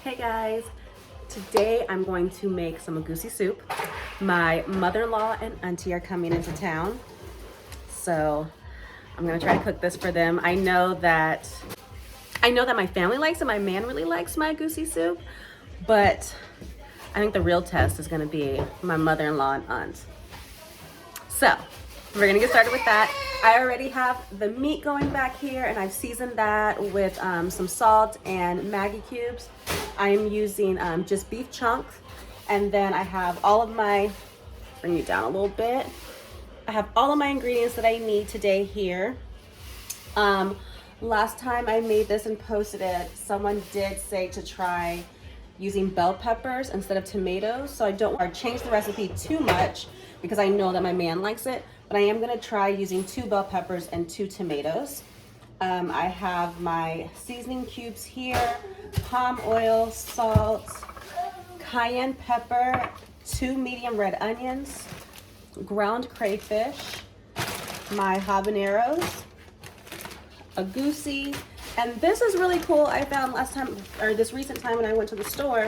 Hey guys, today I'm going to make some Egusi soup. My mother-in-law and auntie are coming into town, so I'm gonna try to cook this for them. I know that my family likes it. My man really likes my Egusi soup, but I think the real test is gonna be my mother-in-law and aunt. So we're gonna get started with that. I already have the meat going back here, and I've seasoned that with some salt and Maggi cubes. I'm using just beef chunks, and then I have all of my, bring you down a little bit. I have all of my ingredients that I need today here. Last time I made this and posted it, someone did say to try using bell peppers instead of tomatoes. So I don't want to change the recipe too much because I know that my man likes it, but I am gonna try using 2 bell peppers and 2 tomatoes. I have my seasoning cubes here, palm oil, salt, cayenne pepper, 2 medium red onions, ground crayfish, my habaneros, a goosey, and this is really cool. I found this recent time when I went to the store,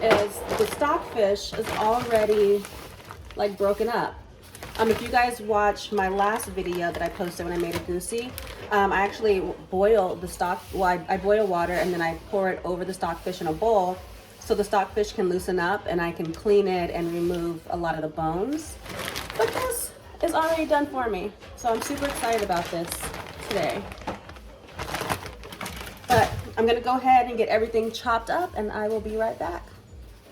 is the stockfish is already like broken up. If you guys watch my last video that I posted when I made a goosey, I actually boil the stock. Well, I boil water and then I pour it over the stockfish in a bowl so the stockfish can loosen up and I can clean it and remove a lot of the bones. But this is already done for me, so I'm super excited about this today. But I'm gonna go ahead and get everything chopped up and I will be right back.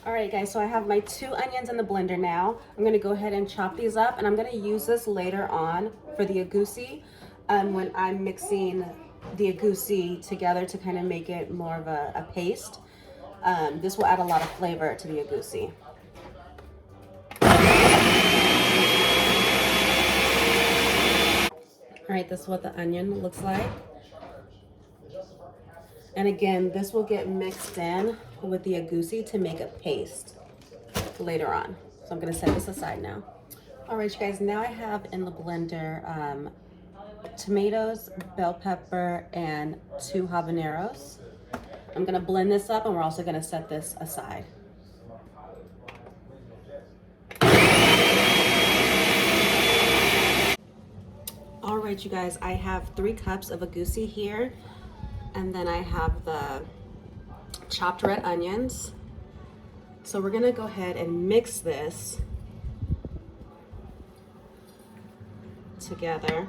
All right guys, so I have my 2 onions in the blender now. I'm gonna go ahead and chop these up, and I'm gonna use this later on for the egusi when I'm mixing the egusi together to kind of make it more of a paste. This will add a lot of flavor to the egusi. All right, this is what the onion looks like. And again, this will get mixed in with the egusi to make a paste later on. So I'm gonna set this aside now. All right, you guys, now I have in the blender tomatoes, bell pepper, and 2 habaneros. I'm gonna blend this up and we're also gonna set this aside. All right, you guys, I have 3 cups of egusi here, and then I have the chopped red onions. So we're gonna go ahead and mix this together.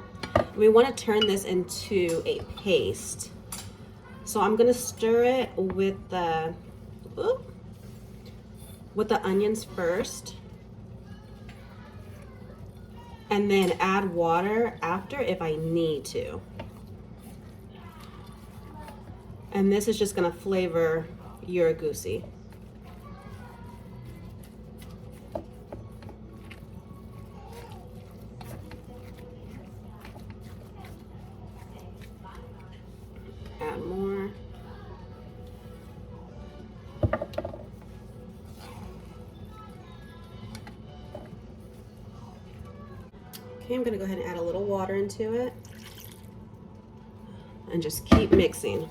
We want to turn this into a paste. So I'm gonna stir it with the onions first, and then add water after if I need to. And this is just gonna flavor your egusi. Add more. Okay, I'm gonna go ahead and add a little water into it and just keep mixing.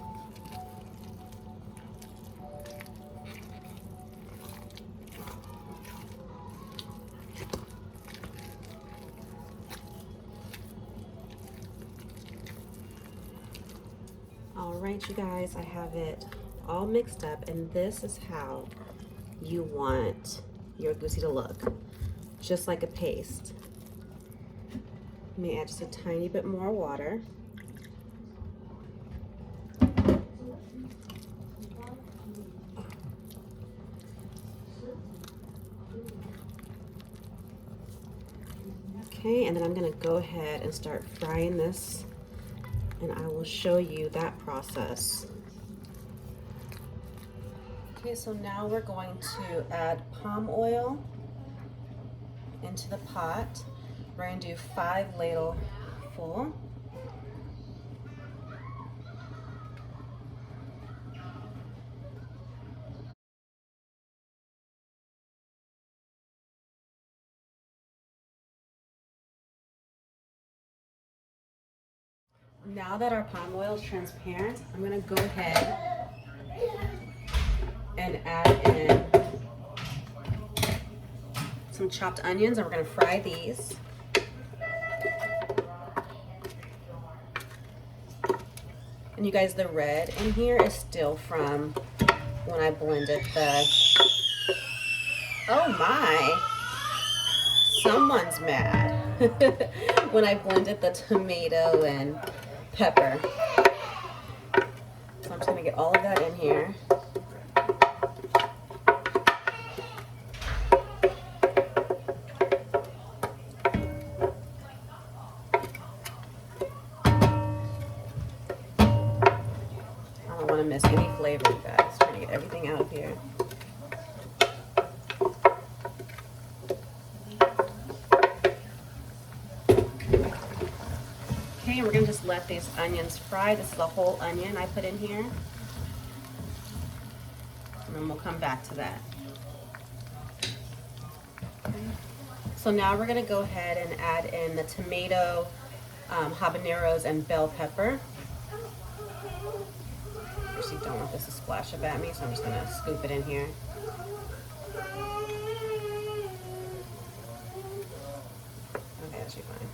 All right, you guys, I have it all mixed up, and this is how you want your egusi to look, just like a paste. Let me add just a tiny bit more water. Okay, and then I'm gonna go ahead and start frying this, and I will show you that process. Okay, so now we're going to add palm oil into the pot. We're going to do 5 ladle full. Now that our palm oil is transparent, I'm going to go ahead and add in some chopped onions, and we're gonna fry these. And you guys, the red in here is still from when I blended the, oh my, someone's mad. When I blended the tomato and pepper. So I'm just gonna get all of that in here. I don't want to miss any flavor, you guys. Trying to get everything out of here. Okay, we're gonna just let these onions fry. This is a whole onion I put in here. And then we'll come back to that. Okay. So now we're gonna go ahead and add in the tomato, habaneros, and bell pepper. Actually don't want this to splash up at me, so I'm just gonna scoop it in here. Okay, that should be fine.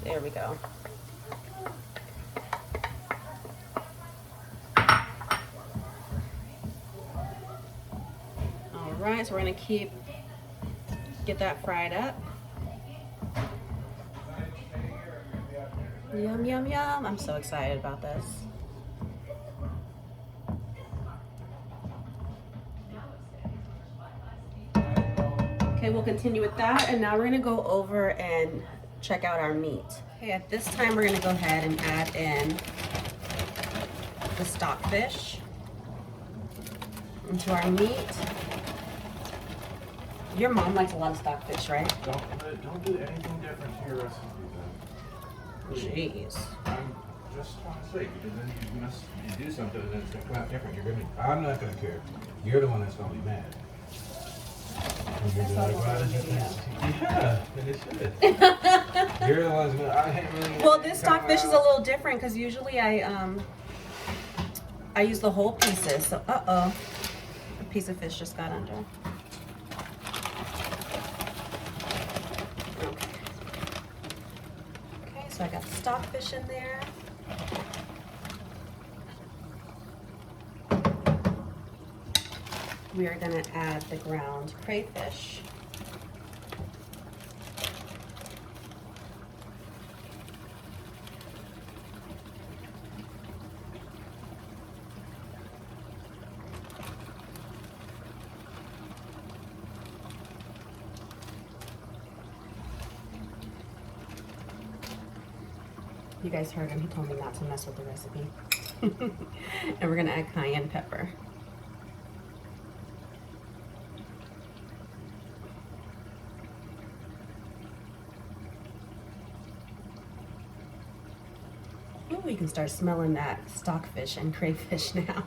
There we go. All right, so we're gonna get that fried up. Yum, yum, yum. I'm so excited about this. Okay, we'll continue with that, and now we're gonna go over and check out our meat. Okay, at this time we're gonna go ahead and add in the stockfish into our meat. Your mom likes a lot of stockfish, right? Don't do anything different to your recipe then. Jeez. I'm just trying to say, because then you do something and then it's gonna come out different. I'm not gonna care. You're the one that's gonna be mad. Yeah, and it should. You're the one's gonna. Well, this stockfish is a little different because usually I use the whole pieces. So, a piece of fish just got under. Okay, so I got the stockfish in there. We are going to add the ground crayfish. You guys heard him, he told me not to mess with the recipe. And we're going to add cayenne pepper. Ooh, you can start smelling that stockfish and crayfish now.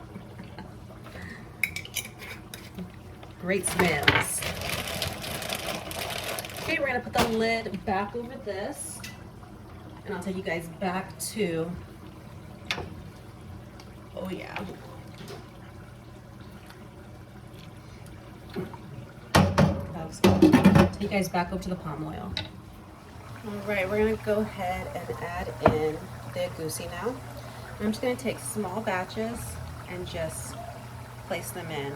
Great smells. Okay, we're gonna put the lid back over this, and I'll take you guys back to, oh yeah. Take you guys back over to the palm oil. All right, we're gonna go ahead and add in the egusi now. I'm just gonna take small batches and just place them in.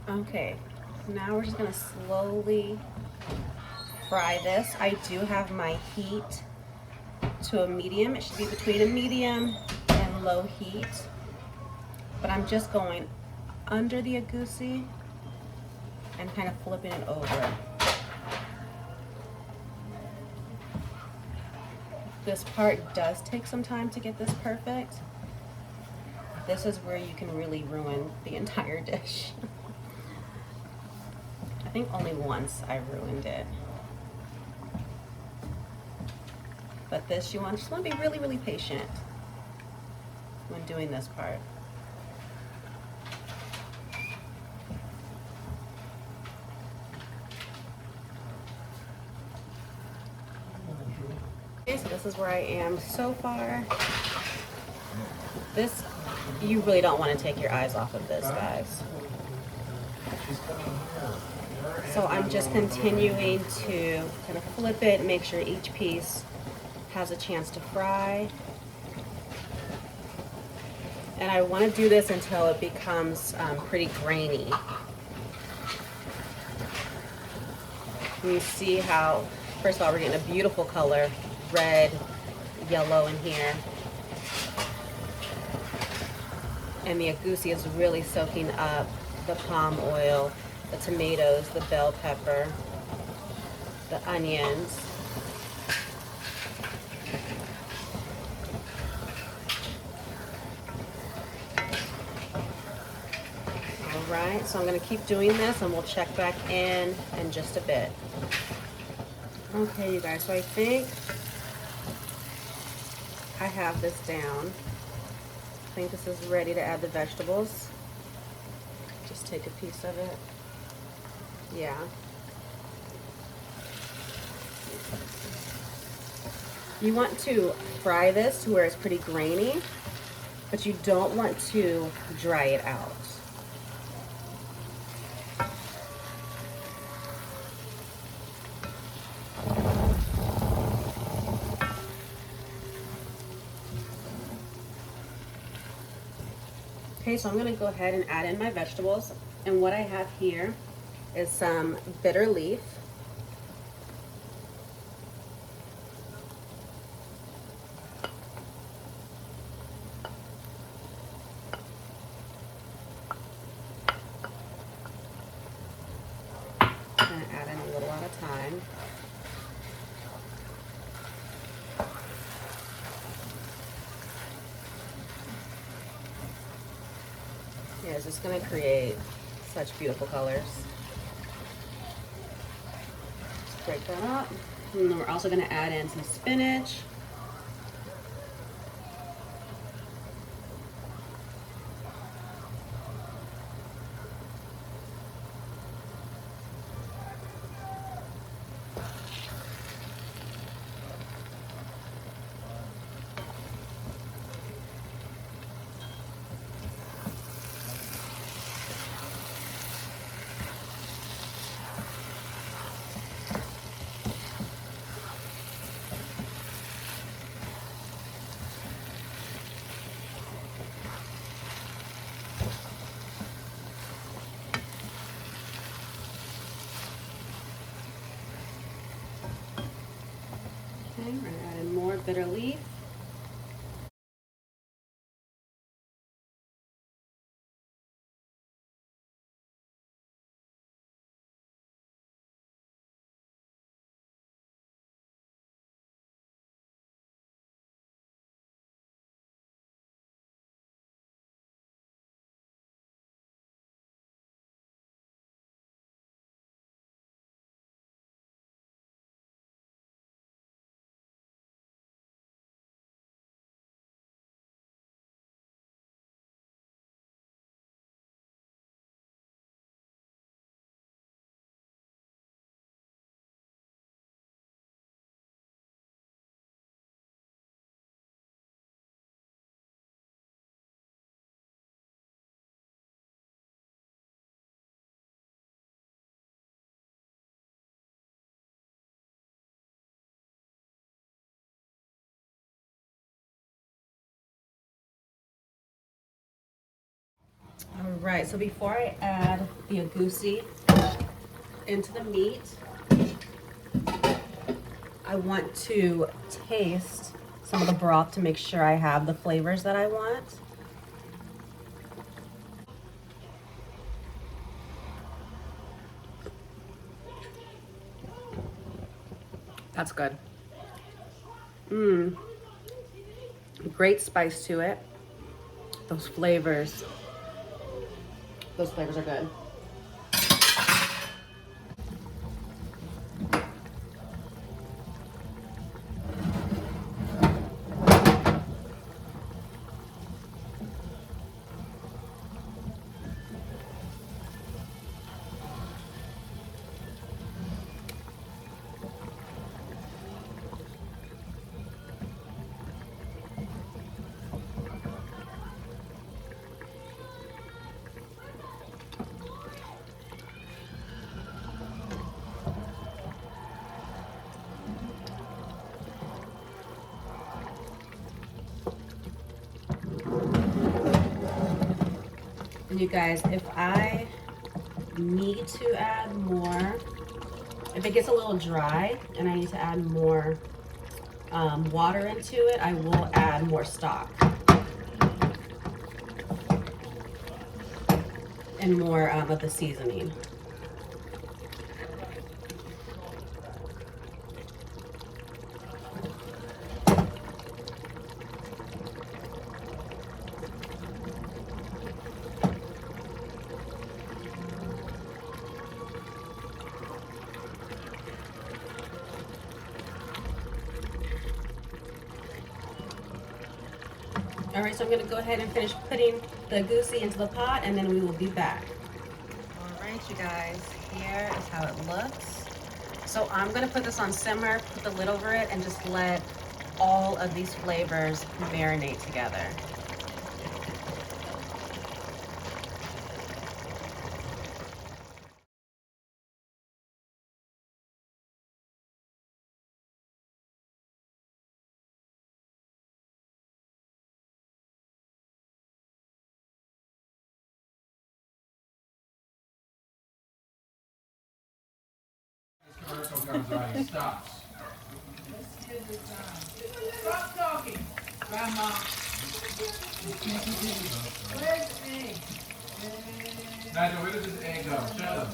Okay, now we're just gonna slowly fry this. I do have my heat to a medium. It should be between a medium and low heat. But I'm just going under the Egusi and kind of flipping it over. This part does take some time to get this perfect. This is where you can really ruin the entire dish. I think only once I ruined it. But this, you just want to be really, really patient when doing this part. Okay, so this is where I am so far. This, you really don't want to take your eyes off of this, guys. So I'm just continuing to kind of flip it, make sure each piece has a chance to fry. And I want to do this until it becomes pretty grainy. And you see how, first of all, we're getting a beautiful color, red, yellow in here. And the Egusi is really soaking up the palm oil, the tomatoes, the bell pepper, the onions. All right, so I'm gonna keep doing this and we'll check back in just a bit. Okay, you guys, so I think I have this down. I think this is ready to add the vegetables. Just take a piece of it. Yeah. You want to fry this to where it's pretty grainy, but you don't want to dry it out. Okay, so I'm gonna go ahead and add in my vegetables. And what I have here is some bitter leaf. I'm gonna add in a little at a time. Yeah, it's just gonna create such beautiful colors. Just break that up. And then we're also gonna add in some spinach. Okay, we're gonna add in more bitter leaf. right, so before I add the Egusi into the meat, I want to taste some of the broth to make sure I have the flavors that I want. That's good. Great spice to it. Those flavors are good. And you guys, if I need to add more, if it gets a little dry and I need to add more water into it, I will add more stock and more of the seasoning. All right, so I'm gonna go ahead and finish putting the goosey into the pot and then we will be back. All right, you guys, here is how it looks. So I'm gonna put this on simmer, put the lid over it, and just let all of these flavors marinate together. Commercial comes on, he stops. Stop talking, Grandma. Where's the egg? Nigel, where does this egg go? Show them.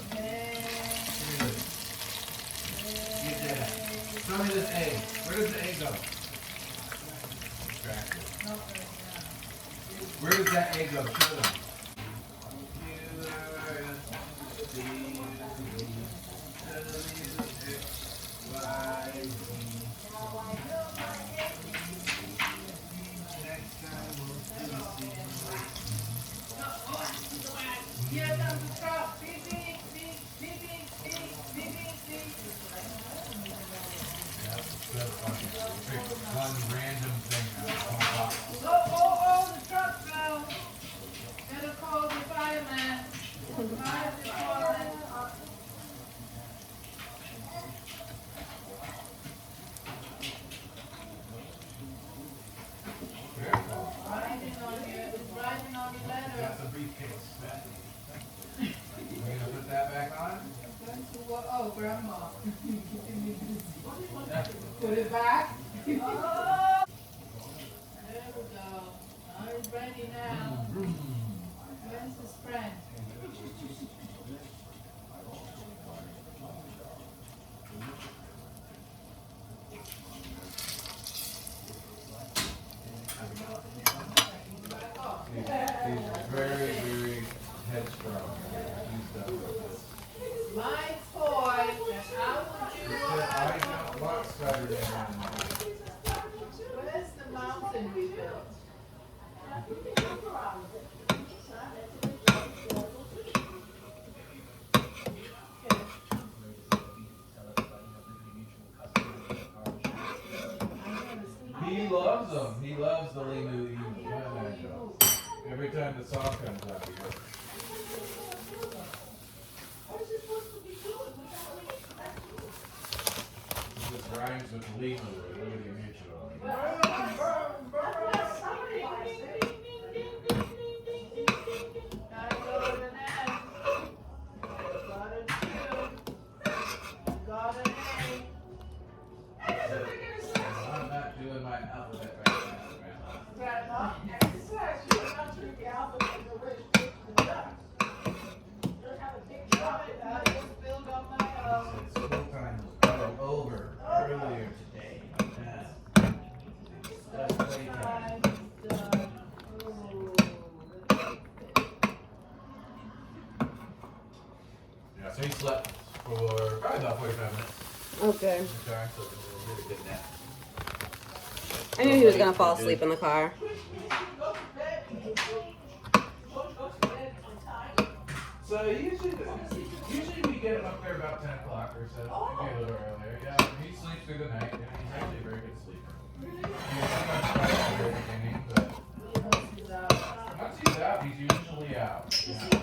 Get that. Show me this egg. Where does the egg go? Where does that egg go? Show them. One random thing out of the whole box. Oh, the truck fell. Better call the fireman. Fire department. Careful. Riding on your letter. That's a briefcase. We're gonna put that back on? Oh, Grandma. Put it back. There we go. I'm ready now. Where's his friend? He's very, very headstrong. He's done with this. My toy, and how would He you said, I don't want Saturday morning. Where's the mountain we built? He loves them. He loves the Limu Emu. Yeah, Nigel. Every time the song comes out, he goes. This rhymes with Limu. Look at the mutual. So he slept for probably about 45 minutes. Okay. In the car, so he did a good nap. I knew he was gonna fall asleep in the car. So usually we get him up there about 10 o'clock or so, maybe a little earlier. Yeah, he sleeps through the night. Yeah, he's actually a very good sleeper. He sometimes tries at the very beginning, but once he's out, he's usually out. Yeah.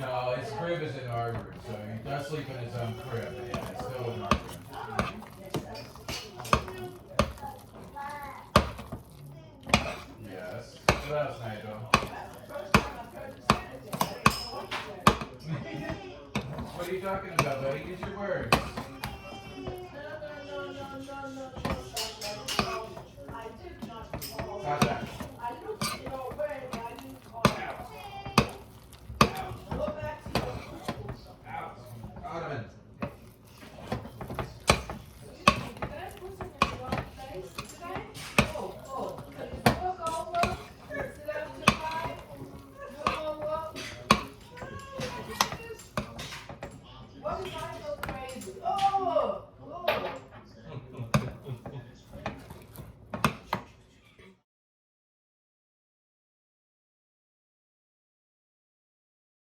No, his crib is in our room, so he does sleep in his own crib. But yeah, it's still in our room. Yes. What else, Nigel? What are you talking about, buddy? Use your words. How's that?